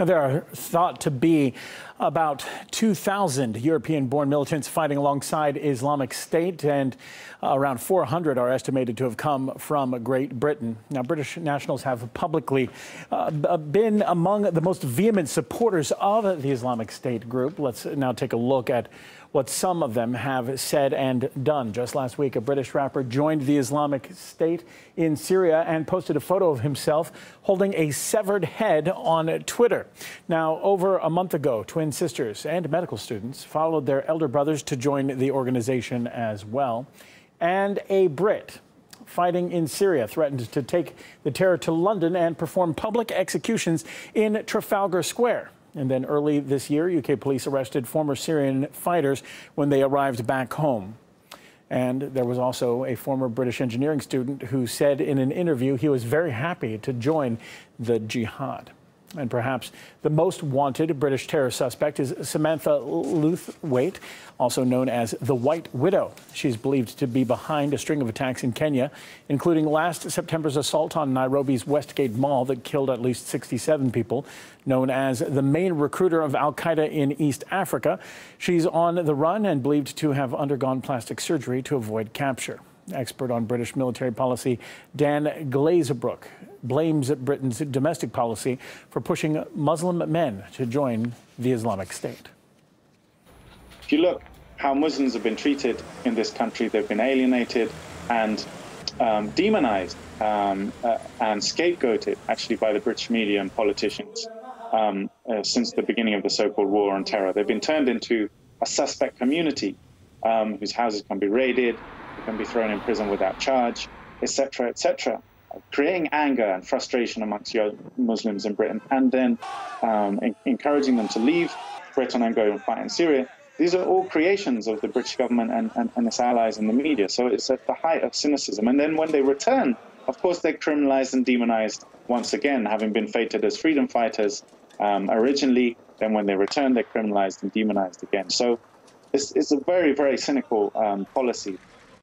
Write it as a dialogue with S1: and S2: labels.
S1: Now, there are thought to be about 2,000 European-born militants fighting alongside Islamic State, and around 400 are estimated to have come from Great Britain. Now, British nationals have publicly been among the most vehement supporters of the Islamic State group. Let's now take a look at what some of them have said and done. Just last week, a British rapper joined the Islamic State in Syria and posted a photo of himself holding a severed head on Twitter. Now, over a month ago, twin sisters and medical students followed their elder brothers to join the organization as well. And a Brit fighting in Syria threatened to take the terror to London and perform public executions in Trafalgar Square. And then early this year, UK police arrested former Syrian fighters when they arrived back home. And there was also a former British engineering student who said in an interview he was very happy to join the jihad. And perhaps the most wanted British terror suspect is Samantha Luthwaite, also known as the White Widow. She's believed to be behind a string of attacks in Kenya, including last September's assault on Nairobi's Westgate Mall that killed at least 67 people. Known as the main recruiter of al-Qaeda in East Africa, she's on the run and believed to have undergone plastic surgery to avoid capture. Expert on British military policy Dan Glazebrook blames Britain's domestic policy for pushing Muslim men to join the Islamic State.
S2: If you look how Muslims have been treated in this country, they've been alienated and demonized and scapegoated actually by the British media and politicians since the beginning of the so-called war on terror. They've been turned into a suspect community whose houses can be raided, can be thrown in prison without charge, etc., creating anger and frustration amongst young Muslims in Britain, and then encouraging them to leave Britain and go and fight in Syria. These are all creations of the British government and its allies in the media. So it's at the height of cynicism. And then when they return, of course, they're criminalized and demonized once again, having been fated as freedom fighters originally. Then when they return, they're criminalized and demonized again. So it's a very, very cynical policy.